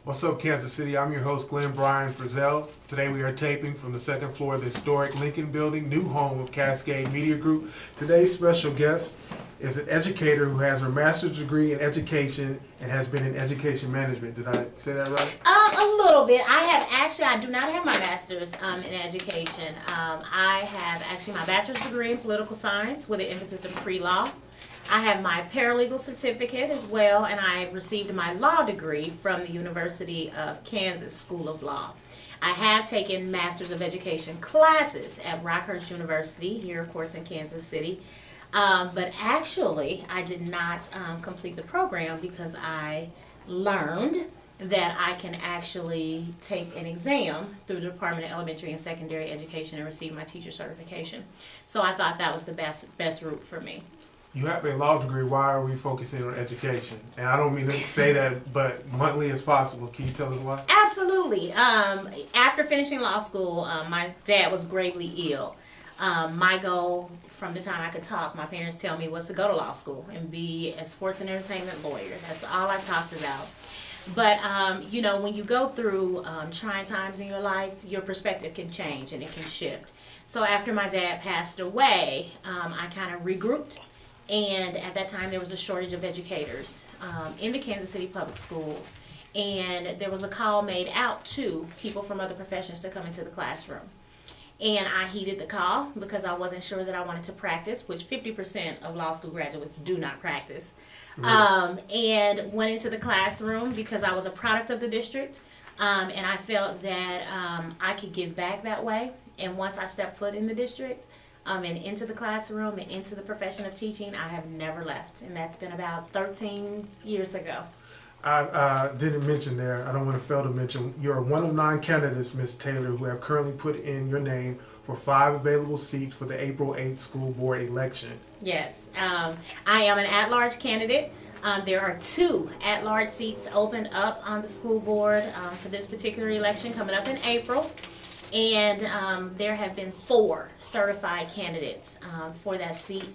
What's up, Kansas City? I'm your host, Glenn Brian Frizzell. Today we are taping from the second floor of the historic Lincoln Building, new home of Cascade Media Group. Today's special guest is an educator who has her master's degree in education and has been in education management. Did I say that right? A little bit. I do not have my master's in education. I have actually my bachelor's degree in political science with an emphasis in pre-law. I have my paralegal certificate as well, and I received my law degree from the University of Kansas School of Law. I have taken Masters of Education classes at Rockhurst University, here of course in Kansas City, but actually I did not complete the program because I learned that I can actually take an exam through the Department of Elementary and Secondary Education and receive my teacher certification. So I thought that was the best route for me. You have a law degree. Why are we focusing on education? And I don't mean to say that, but bluntly as possible. Can you tell us why? Absolutely. After finishing law school, my dad was gravely ill. My goal from the time I could talk, my parents tell me, was to go to law school and be a sports and entertainment lawyer. That's all I talked about. But, you know, when you go through trying times in your life, your perspective can change and it can shift. So after my dad passed away, I kind of regrouped. And at that time, there was a shortage of educators in the Kansas City public schools. And there was a call made out to people from other professions to come into the classroom. And I heeded the call because I wasn't sure that I wanted to practice, which 50% of law school graduates do not practice. Really? And went into the classroom because I was a product of the district. And I felt that I could give back that way. And once I stepped foot in the district, and into the classroom and into the profession of teaching, I have never left, and that's been about 13 years ago. I didn't mention there, I don't want to fail to mention, you're one of 9 candidates, Ms. Taylor, who have currently put in your name for 5 available seats for the April 8th school board election. Yes, I am an at-large candidate. There are 2 at-large seats opened up on the school board for this particular election coming up in April. And there have been 4 certified candidates for that seat,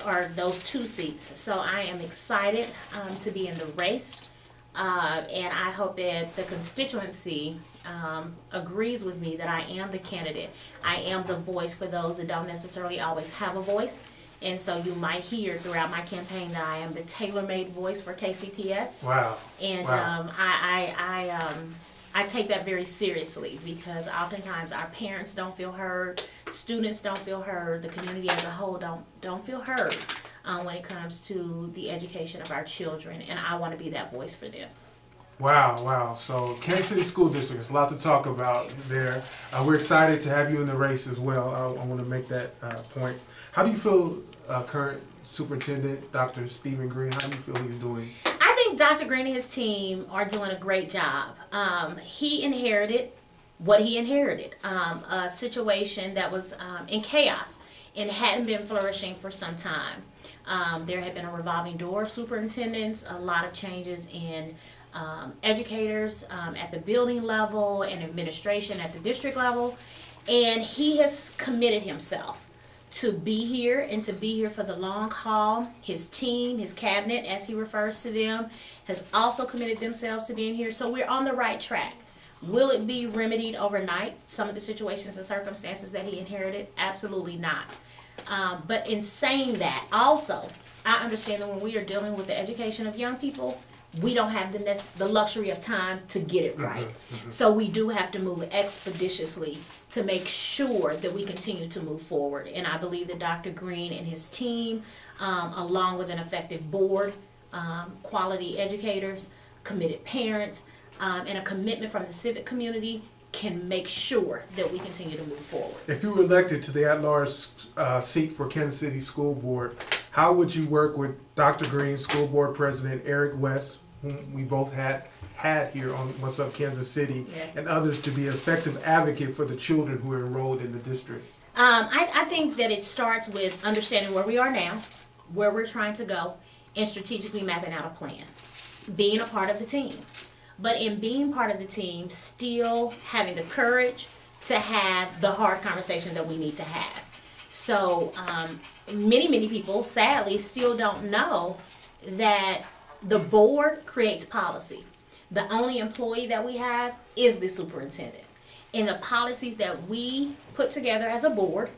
or those 2 seats. So I am excited to be in the race, and I hope that the constituency agrees with me that I am the candidate. I am the voice for those that don't necessarily always have a voice. And so you might hear throughout my campaign that I am the tailor-made voice for KCPS. Wow. And wow. I take that very seriously because oftentimes our parents don't feel heard, students don't feel heard, the community as a whole don't feel heard when it comes to the education of our children, and I want to be that voice for them. Wow, wow. So Kansas City School District, there's a lot to talk about there. We're excited to have you in the race as well. I want to make that point. How do you feel current superintendent, Dr. Stephen Green, how do you feel he's doing? I think Dr. Green and his team are doing a great job. He inherited what he inherited, a situation that was in chaos and hadn't been flourishing for some time. There had been a revolving door of superintendents, a lot of changes in educators at the building level and administration at the district level, and he has committed himself to be here and to be here for the long haul. His team, his cabinet, as he refers to them, has also committed themselves to being here. So we're on the right track. Will it be remedied overnight, some of the situations and circumstances that he inherited? Absolutely not. But in saying that, also, I understand that when we are dealing with the education of young people, we don't have the luxury of time to get it right. So we do have to move expeditiously to make sure that we continue to move forward. And I believe that Dr. Green and his team, along with an effective board, quality educators, committed parents, and a commitment from the civic community, can make sure that we continue to move forward. If you were elected to the at-large seat for Kansas City School Board, how would you work with Dr. Green, School Board President Eric West, whom we both had here on What's Up Kansas City, yes, and others to be an effective advocate for the children who are enrolled in the district? I think that it starts with understanding where we are now, where we're trying to go, and strategically mapping out a plan. Being a part of the team. But in being part of the team, still having the courage to have the hard conversation that we need to have. So many people, sadly, still don't know that the board creates policy. The only employee that we have is the superintendent. And the policies that we put together as a board,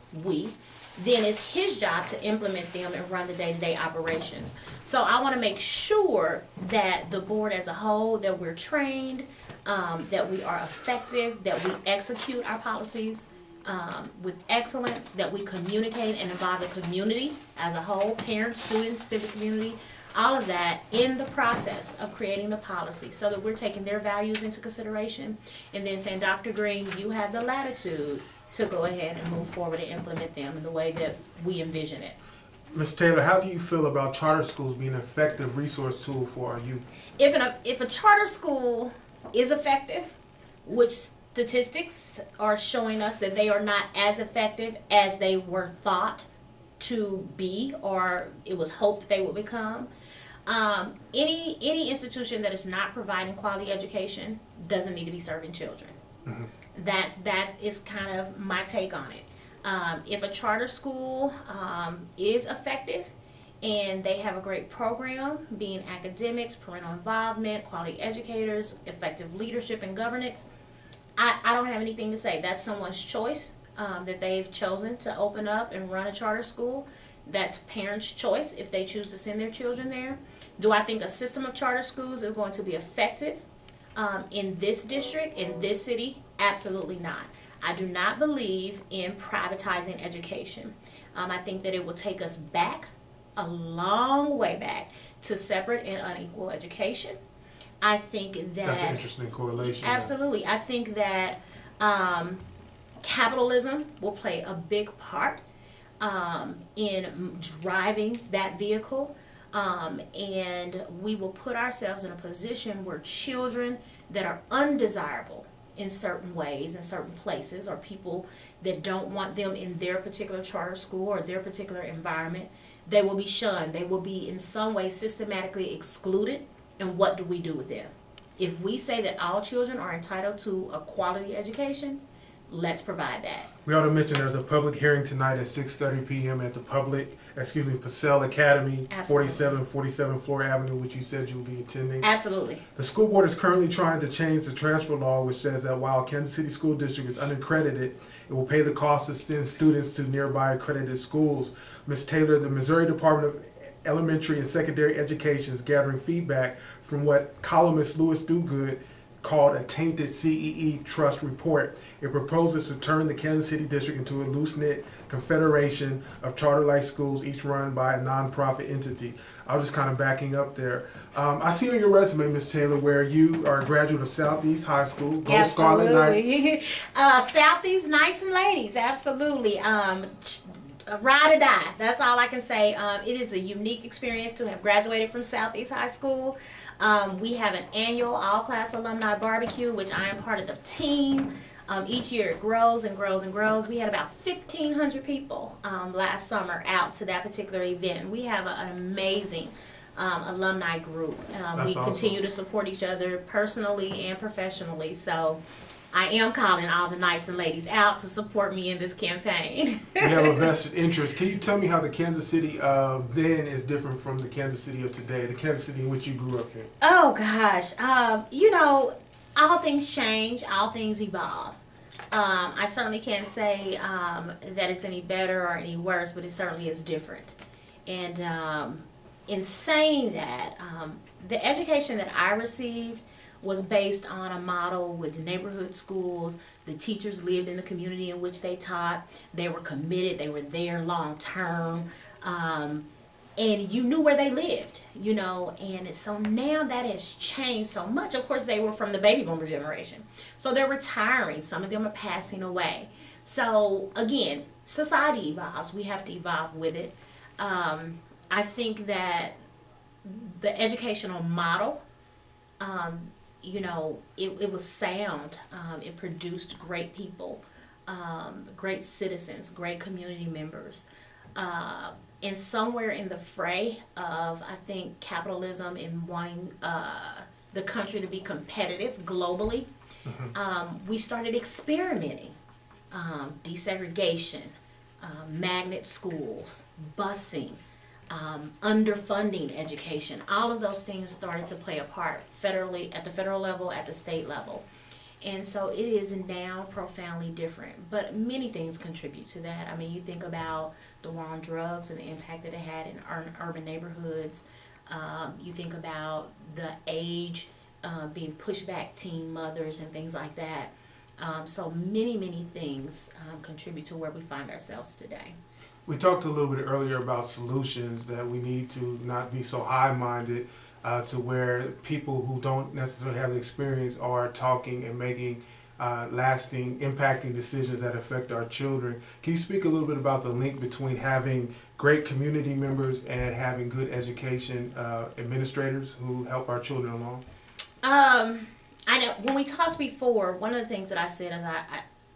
then it's his job to implement them and run the day-to-day operations. So I want to make sure that the board as a whole, that we're trained, that we are effective, that we execute our policies with excellence, that we communicate and involve the community as a whole, parents, students, civic community, all of that in the process of creating the policy, so that we're taking their values into consideration and then saying, Dr. Green, you have the latitude to go ahead and move forward and implement them in the way that we envision it. Ms. Taylor, how do you feel about charter schools being an effective resource tool for our youth? If a charter school is effective, which statistics are showing us that they are not as effective as they were thought to be, or it was hoped they would become, any institution that is not providing quality education doesn't need to be serving children. Mm-hmm. That is kind of my take on it. If a charter school is effective and they have a great program, being academics, parental involvement, quality educators, effective leadership and governance, I don't have anything to say. That's someone's choice that they've chosen to open up and run a charter school. That's parents' choice if they choose to send their children there. Do I think a system of charter schools is going to be effective in this district, in this city? Absolutely not. I do not believe in privatizing education. I think that it will take us back, a long way back, to separate and unequal education. I think that... That's an interesting correlation. Absolutely. I think that capitalism will play a big part in driving that vehicle. And we will put ourselves in a position where children that are undesirable in certain ways, in certain places, or people that don't want them in their particular charter school or their particular environment, they will be shunned. They will be in some way systematically excluded. And what do we do with them? If we say that all children are entitled to a quality education, let's provide that. We ought to mention there's a public hearing tonight at 6:30 p.m. at the Purcell Academy, 4747 Floor Avenue, which you said you will be attending. Absolutely. The school board is currently trying to change the transfer law, which says that while Kansas City School District is unaccredited, it will pay the cost to send students to nearby accredited schools. Ms. Taylor, the Missouri Department of Elementary and Secondary Education is gathering feedback from what columnist Louis Duguid called a tainted CEE trust report. It proposes to turn the Kansas City District into a loose-knit confederation of charter-like schools, each run by a nonprofit entity. I was just kind of backing up there. I see on your resume, Ms. Taylor, where you are a graduate of Southeast High School. Go Scarlet Knights. Southeast Knights and Ladies, absolutely. Ride or die. That's all I can say. It is a unique experience to have graduated from Southeast High School. We have an annual all-class alumni barbecue, which I am part of the team. Each year it grows and grows and grows. We had about 1,500 people last summer out to that particular event. We have an amazing alumni group. We continue to support each other personally and professionally. So I am calling all the knights and ladies out to support me in this campaign. We have a vested interest. Can you tell me how the Kansas City of then is different from the Kansas City of today, the Kansas City in which you grew up in? Oh, gosh. You know, all things change, all things evolve. I certainly can't say that it's any better or any worse, but it certainly is different. And in saying that, the education that I received was based on a model with neighborhood schools. The teachers lived in the community in which they taught. They were committed. They were there long term. And you knew where they lived, you know. And so now that has changed so much. Of course, they were from the baby boomer generation. So they're retiring. Some of them are passing away. So again, society evolves. We have to evolve with it. I think that the educational model, you know, it was sound. It produced great people, great citizens, great community members. And somewhere in the fray of, I think, capitalism and wanting the country to be competitive globally, we started experimenting. Desegregation, magnet schools, busing, underfunding education. All of those things started to play a part federally, at the federal level, at the state level. And so it is now profoundly different. But many things contribute to that. I mean, you think about the war on drugs and the impact that it had in urban neighborhoods. You think about the age being pushed back, teen mothers and things like that. So many things contribute to where we find ourselves today. We talked a little bit earlier about solutions, that we need to not be so high-minded to where people who don't necessarily have the experience are talking and making lasting, impacting decisions that affect our children. Can you speak a little bit about the link between having great community members and having good education administrators who help our children along? I know when we talked before, one of the things that I said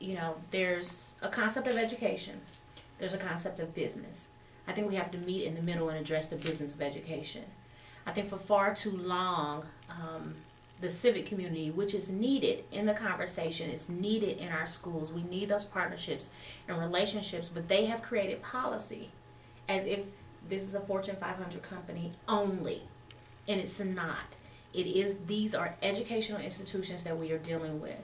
is there's a concept of education. There's a concept of business. I think we have to meet in the middle and address the business of education. I think for far too long, the civic community, which is needed in the conversation, is needed in our schools. We need those partnerships and relationships, but they have created policy as if this is a Fortune 500 company only, and it's not. These are educational institutions that we are dealing with.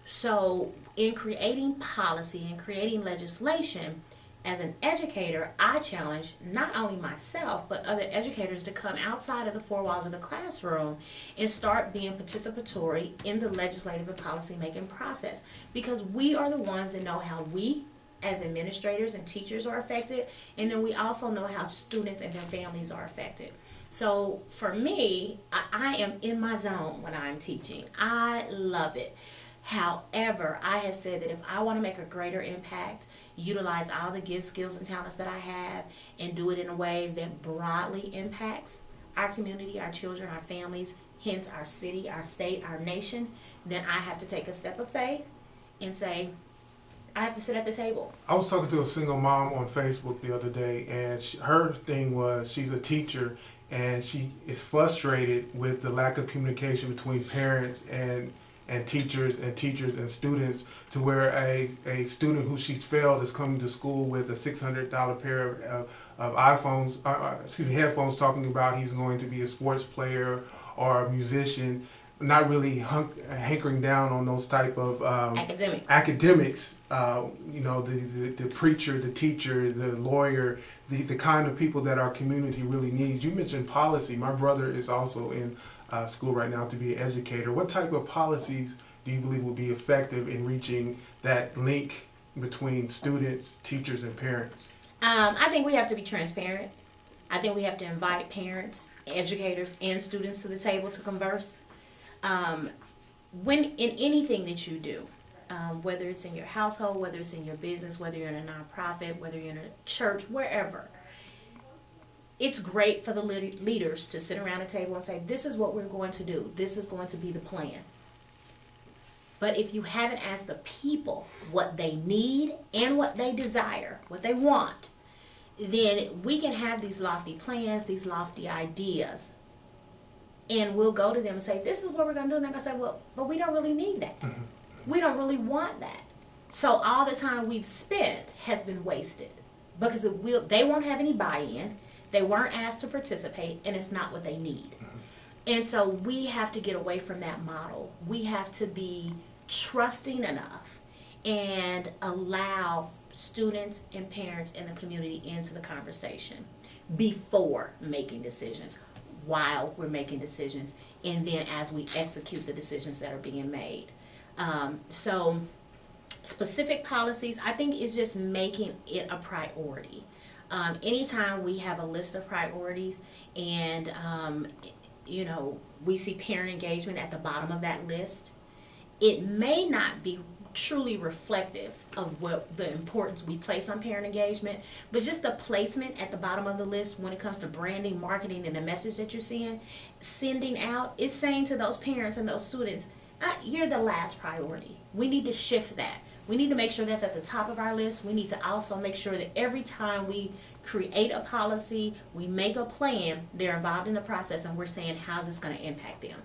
So in creating policy and creating legislation, as an educator, I challenge not only myself, but other educators to come outside of the four walls of the classroom and start being participatory in the legislative and policy-making process. Because we are the ones that know how we, as administrators and teachers, are affected, and then we also know how students and their families are affected. So for me, I am in my zone when I'm teaching. I love it. However, I have said that if I want to make a greater impact, utilize all the gifts, skills, and talents that I have, and do it in a way that broadly impacts our community, our children, our families, hence our city, our state, our nation, then I have to take a step of faith and say, I have to sit at the table. I was talking to a single mom on Facebook the other day, and her thing was, she's a teacher, and she is frustrated with the lack of communication between parents and teachers and students, to where a student who she's failed is coming to school with a $600 pair of headphones, talking about he's going to be a sports player or a musician, not really hankering down on those type of academics. The preacher, the teacher, the lawyer, the kind of people that our community really needs. You mentioned policy. My brother is also in school right now to be an educator. What type of policies do you believe will be effective in reaching that link between students, teachers, and parents? I think we have to be transparent. I think we have to invite parents, educators, and students to the table to converse. When in anything that you do, whether it's in your household, whether it's in your business, whether you're in a nonprofit, whether you're in a church, wherever, it's great for the leaders to sit around a table and say, this is what we're going to do. This is going to be the plan. But if you haven't asked the people what they need and what they desire, what they want, then we can have these lofty plans, these lofty ideas, and we'll go to them and say, this is what we're going to do. And they're going to say, well, but we don't really need that. Mm-hmm. We don't really want that. So all the time we've spent has been wasted, because they won't have any buy-in. They weren't asked to participate, and it's not what they need. Mm-hmm. And so we have to get away from that model. We have to be trusting enough and allow students and parents and the community into the conversation before making decisions, while we're making decisions, and then as we execute the decisions that are being made. So specific policies, I think, is just making it a priority. Anytime we have a list of priorities and we see parent engagement at the bottom of that list, it may not be truly reflective of what the importance we place on parent engagement, but just the placement at the bottom of the list when it comes to branding, marketing, and the message that you're sending out is saying to those parents and those students, you're the last priority. We need to shift that. We need to make sure that's at the top of our list. We need to also make sure that every time we create a policy, we make a plan, they're involved in the process, and we're saying, how's this going to impact them?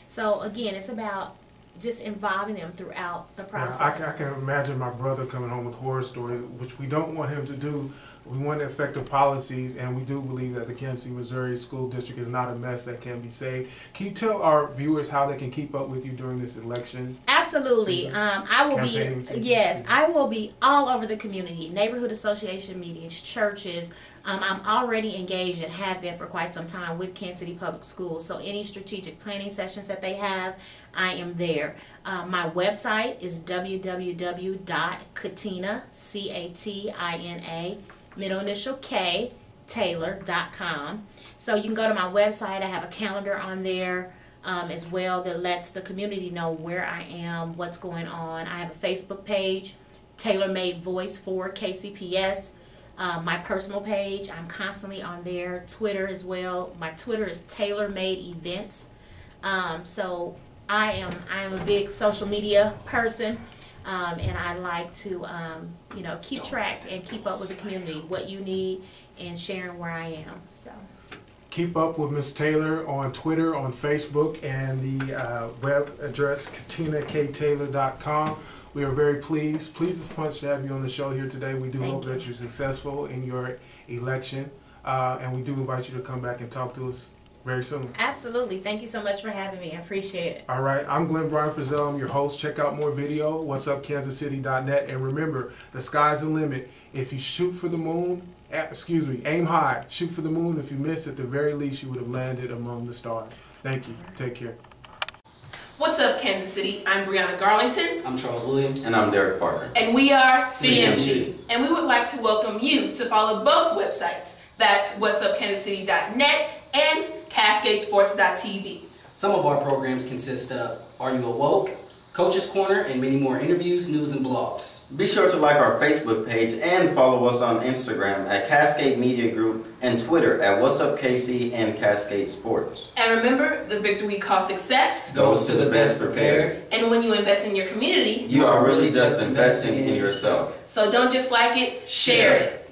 So again, it's about just involving them throughout the Yeah, process. I can imagine my brother coming home with horror stories, which we don't want him to do. We want effective policies, and we do believe that the Kansas City, Missouri School District is not a mess that can be saved. Can you tell our viewers how they can keep up with you during this election? Absolutely. I will Campaigning be, season. yes, I will be all over the community, neighborhood association meetings, churches. I'm already engaged and have been for quite some time with Kansas City Public Schools. So any strategic planning sessions that they have, I am there. My website is www.catina, C-A-T-I-N-A, middle initial K, Taylor.com. So you can go to my website. I have a calendar on there as well that lets the community know where I am, what's going on. I have a Facebook page, Tailor Made Voice for KCPS. My personal page, I'm constantly on there. Twitter as well. My Twitter is Tailor Made Events. So I am a big social media person. And I like to, keep track and keep up with the community, what you need, and sharing where I am. So Keep up with Ms. Taylor on Twitter, on Facebook, and the web address CatinaKTaylor.com. We are very pleased as punch to have you on the show here today. We do hope that you're successful in your election, and we do invite you to come back and talk to us very soon. Absolutely. Thank you so much for having me. I appreciate it. All right. I'm Glenn Brian Frizzell. I'm your host. Check out more video, whatsupkansascity.net. And remember, the sky's the limit. If you shoot for the moon, aim high. Shoot for the moon. If you miss, at the very least, you would have landed among the stars. Thank you. Take care. What's up, Kansas City? I'm Brianna Garlington. I'm Charles Williams. And I'm Derek Parker. And we are CMG. CMG. And we would like to welcome you to follow both websites. That's whatsupkansascity.net and CascadeSports.tv. Some of our programs consist of Are You Awoke?, Coach's Corner, and many more interviews, news, and blogs. Be sure to like our Facebook page and follow us on Instagram at Cascade Media Group and Twitter at What's Up KC and Cascade Sports. And remember, the victory we call success Goes to the best prepared. And when you invest in your community, You are really just investing in yourself. So don't just like it, share it.